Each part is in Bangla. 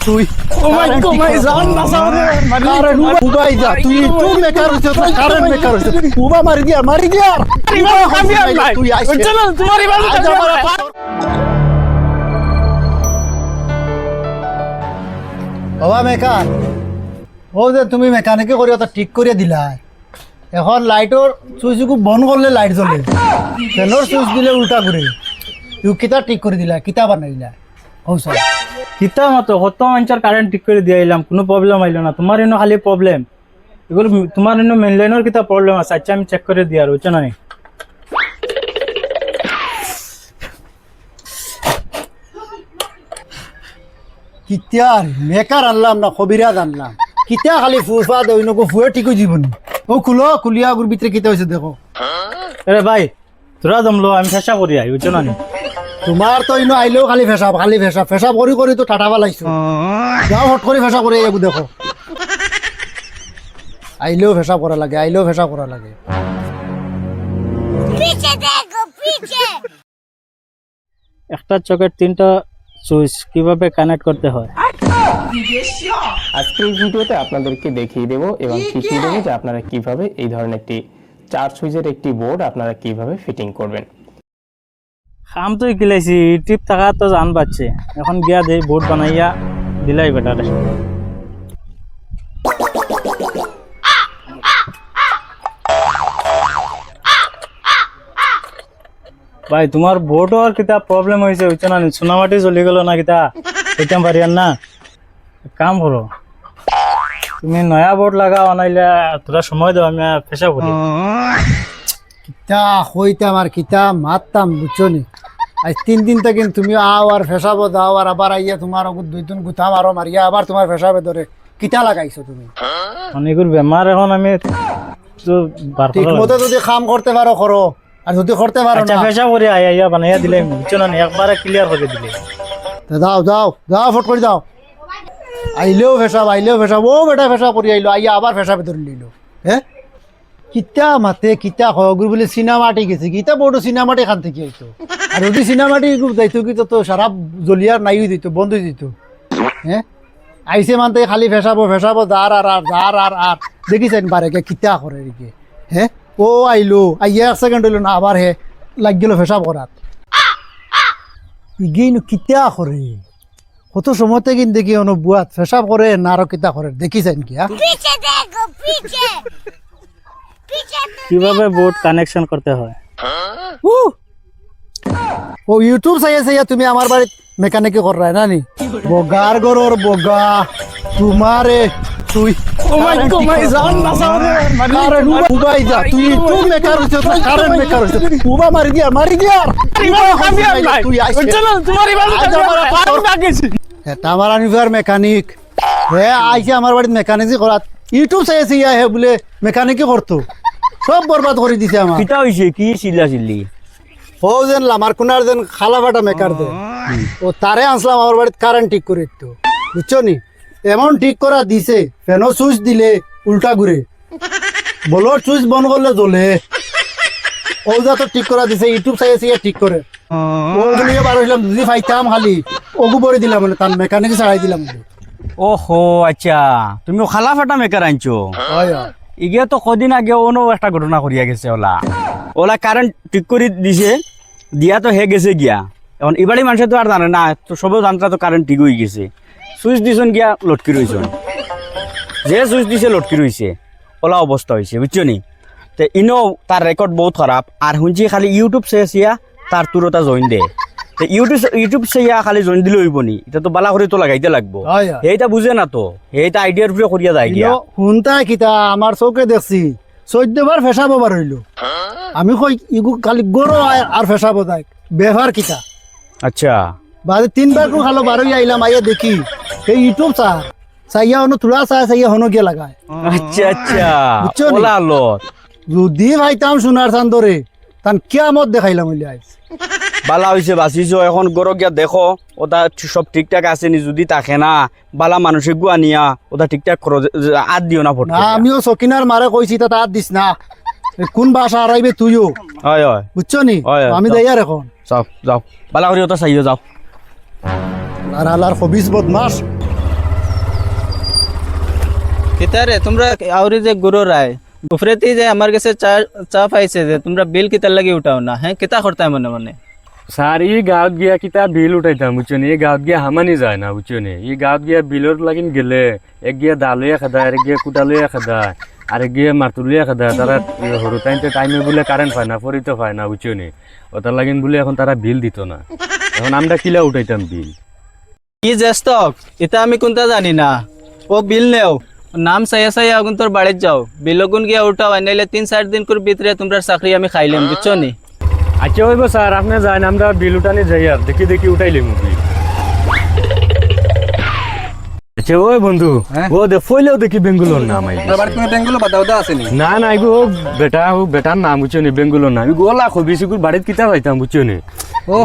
তুই ও মাই জান না সামনে কারেন্ট উবাই যা তুই মেকার হইছ তো কারেন্ট মেকার হইছ উবা মারি দিয়া তুই আইছ চলো তোমারই বাজে বাবা মেকার ও যে তুমি মেকানিকে করে ওটা ঠিক করে দিলা এখন লাইটর সুইচ বন্ধ করলে লাইট জ্বলে ফ্যানের সুইচ দিলে উল্টা করে তুই কিতা ঠিক করে দিলা কিতা বানাইলা ও স্যার কিতা মতো কত মানুষের কারেন্ট ঠিক করে দিয়ে আইলাম কোনো প্রবলেম আইলো না তোমার এনে খালি প্রবলেম এগুলো তোমার এনে মেন লাইনের কিতা প্রবলেম আছে আচ্ছা আমি চেক করে দিয়ে আর বুঝছো না কিতার মেকার আনলাম না কবিরাজ আনলাম কিতা খালি ফুফা দেই নকো ফুয়ে ঠিক হয়ে জীবন ও খুলিয়া ওর ভিতরে কিতা হয়েছে দেখো আরে ভাই তোরা জমলো আমি চেষ্টা করি আই বুঝছো না তোমার তো ইনো আইলেও খালি ফেসাব করি করি তো টাটা বালাইছো যাও হট করে ফেসা করে যাবো দেখো আইলেও ফেসা করা লাগে একটা চকের তিনটা সুইচ কিভাবে কানেক্ট করতে হয় আজকে এই ভিডিওতে আপনাদেরকে দেখিয়ে দেব এবং শিখিয়ে দেবো যে আপনারা কিভাবে এই ধরনের একটি 4 সুইচের একটি বোর্ড আপনারা কিভাবে ফিটিং করবেন। খাম তো কিলাইছি টিপ থাকা তো জান পাচ্ছে এখন গিয়া দেই বোর্ড বানাইয়া দিলাই বেটারে ভাই তোমার বোর্ড আর কিতা প্রবলেম হয়েছে বুঝছো না সোনামাটি চলে গেল না কিতা এটা পারিয়ান না কাম করো তুমি নয়া বোর্ড লাগাও আনাইলে তোরা সময় দাও আমি পেশা করি কিতা হইতাম আর কিতা মারতাম বুঝছো নি আজ 3 দিন থেকে তুমি আও আর ফেসাবো দাও আর আবার আইয়া তোমার দুই দিন গুথা মারো মারিয়া আবার তোমার ফেসাবে ধরে কিতা লাগাইছো তুমি অনেকগুলো বেমার এখন আমি তো ঠিক মতো যদি কাম করতে পারো করো আর যদি করতে পারো আচ্ছা না পেশা করি আইয়া বানাইয়া দিলে বুঝছো না একবারে ক্লিয়ার করে দিলে যাও ফট করে দাও আইলেও ফেসাব ও বেটা ফেসা করি আইলো আইয়া আবার ফেসাবে ধরে লইলো হ্যাঁ কিতা মাতে কিতা হগুর বলে সিনেমাটি গেছে কিতা বড় সিনেমাটি খান থেকে আইতো আর যদি সিনেমাটি যাইতো কি তো সারা জলিয়ার নাই দিত বন্ধ দিত হ্যাঁ আইসে মানতে খালি ফেসাবো যার আর দেখিছেন বারে কিতা করে এদিকে হ্যাঁ ও আইলো আইয়া 1 সেকেন্ড হইলো না আবার হে লাগ গেল ফেসাব করাত ইগেইন কিতা করে কত সময়তে কিন দেখি অনুবাদ ফেসাব করে না আরো কিতা করে দেখিছেন কি কিভাবে বোর্ড কানেকশন করতে হয় ও ইউটিউব চাইয়া তুমি আমার বাড়িত মেকানিকে কর রায় না নি বগার গরর বগা তোমারে তুই ও মাই জান না সামনে কারেন্ট উবাই যা তুই মেকার হইছ তো কারেন্ট মেকার হইছ উবা মারি দিয়া তুই আইছ চলো তোমারই বাজে এটা আমার আনিভার মেকানিক হে আইছে আমার বাড়িত মেকানিকই করাত ইউটিউব চাইছে ইয়া হে বলে মেকানিকই করতো সব বরবাদ করে দিছে আমার কিতা হইছে কি চিল্লি ও যেন লামার কোনার যেন খালা ফাটা মেকার দে ও তারে আনছিলাম আমার বাড়িতে কারেন্ট ঠিক করে তো বুঝছো নি এমন ঠিক করা দিছে ফ্যানও সুইচ দিলে উল্টা ঘুরে বলোর সুইচ বন্ধ করলে জ্বলে ও যা তো ঠিক করা দিছে ইউটিউব চাইছে ঠিক করে ওগুলো বার হইলাম যদি ফাইতাম খালি ওগু বরে দিলাম মানে তার মেকানিক ছাড়াই দিলাম ওহো আচ্ছা তুমি খালা ফাটা মেকার আনছো হয় ইগে তো কদিন আগে অন্য একটা ঘটনা করিয়া গেছে ওলা কারেন্ট ঠিক করে দিছে দিয়া তো হে গেছে গিয়া এখন এবারে মানুষের তো আর জানে না তো সবেও জানতা তো কারেন্ট ঠিক হয়ে গেছে সুইচ দিছন গিয়া লটকি রইছন যে সুইচ দিছে লটকি রইছে ওলা অবস্থা হয়েছে বুঝছো নি তো ইনো তার রেকর্ড বহুত খারাপ আর শুনছি খালি ইউটিউব চেয়েছিয়া তার তুরতা জয়েন দে তো ইউটিউব চেয়া খালি জয়েন দিলে হইব নি এটা তো বালা করে তো লাগাইতে লাগবো এইটা বুঝে না তো এইটা আইডিয়ার উপরে করিয়া যায় গিয়া শুনতা কিতা আমার চৌকে দেখছি 14 বার ফেসাবো বার হইলো আমি কই ইগু খালি গরো আর ফেসাবো যায় ব্যবহার কিতা আচ্ছা বাদে 3 বার খালো বার হই আইলাম আইয়া দেখি এই ইউটিউব চাইয়া হনো তুলা চাইয়া হনো গিয়া লাগায় আচ্ছা আচ্ছা বুঝছো নি? ওলা লত যদি ভাইতাম সোনার চান্দরে তান কিয়ামত দেখাইলাম হইলে আইস বালা হয়েছে বাঁচিছো এখন গরো গিয়া দেখো ওটা সব ঠিকঠাক আছে নি যদি তাকে না বালা মানুষে গুয়া নিয়া ওটা ঠিকঠাক করো আদ দিও না ফটো না আমিও সকিনার মারে কইছি তা তার দিস না কোন বাসা হারাইবে তুইও হয় হয় বুঝছো নি হয়, আমি যাও। দেয়ার এখন যাও যাও বালা করে ওটা চাইও যাও আর আলার হবিস বদমাস কিতারে তোমরা আউরি যে গুরু রায় গুফরেতি যে আমার কাছে চা পাইছে যে তোমরা বিল কিতার লাগি উঠাও না হ্যাঁ কিতা করতাম মনে মনে স্যার এই গাঁৱত গিয়া কিতা বিল উঠাইতাম বুঝছো এই গাঁৱত গিয়া হামানি যায় না বুঝছো এই গাঁৱত গিয়া বিলৰ লাগিন গেলে এক গিয়া দালুয়া খেদায় এক গিয়া কুটালুয়া খেদায় আর এক গিয়া মাতুলিয়া খেদায় তারা সরু টাইমে বলে কারেন্ট পায় না ফরিতে পায় না বুঝছো ওটার লাগিন বলে এখন তারা বিল দিত না এখন আমরা কিলা উঠাইতাম বিল কি জ্যেষ্ঠ এটা আমি কোনটা জানি না ও বিল নেও নাম চাইয়া চাইয়া আগুন তোর বাড়িতে যাও বিলগুন গিয়া উঠাও আনাইলে 3-4 দিন করে ভিতরে তোমরা চাকরি আমি খাইলাম বুঝছো নি আচ্ছা হইব স্যার আপনি যান আমরা বিল উঠানি যাই আর দেখি দেখি উঠাইলিম বিল আচ্ছা ওই বন্ধু ও দে ফইলেও দেখি বেঙ্গুলোর নাম আই না না এগো বেটার নাম বুঝছো নি বেঙ্গুলোর নাম এগো ওলা খবি সিগুর বাড়িতে কিতা পাইতাম বুঝছো নি ও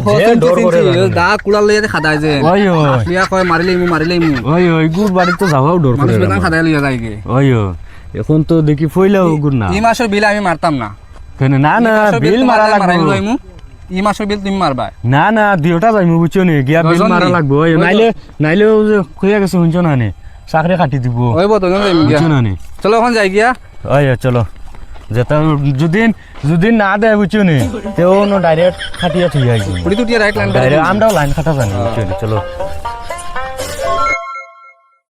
দা কুড়াল লইয়া খাদায় যে ওই ওই লিয়া কয় মারিলেই মু ওই ওই গুর বাড়িতে তো যাওয়াও ডর করে বেদান খাদায় লইয়া যায় গে ওই এখন তো দেখি ফইলেও গুর না এই মাসের বিল আমি মারতাম না কেন না না বিল মারা লাগবে এই মাসের বিল তুমি মারবা না না দিওটা যাইমু বুঝছো নি গিয়া বিল মারা লাগবে ওই নাইলে কইয়া গেছে শুনছো না নি চাকরি কাটি দিব ওই বতো যাইম গিয়া বুঝছো না নি চলো এখন যাই গিয়া ওই চলো যেটা যদি না দেয় বুঝছো নি তেও ডাইরেক্ট খাটিয়া থুই আইছি পুরি তুটিয়া রাইট লাইন আমরাও লাইন খাটা জানি বুঝছো নি চলো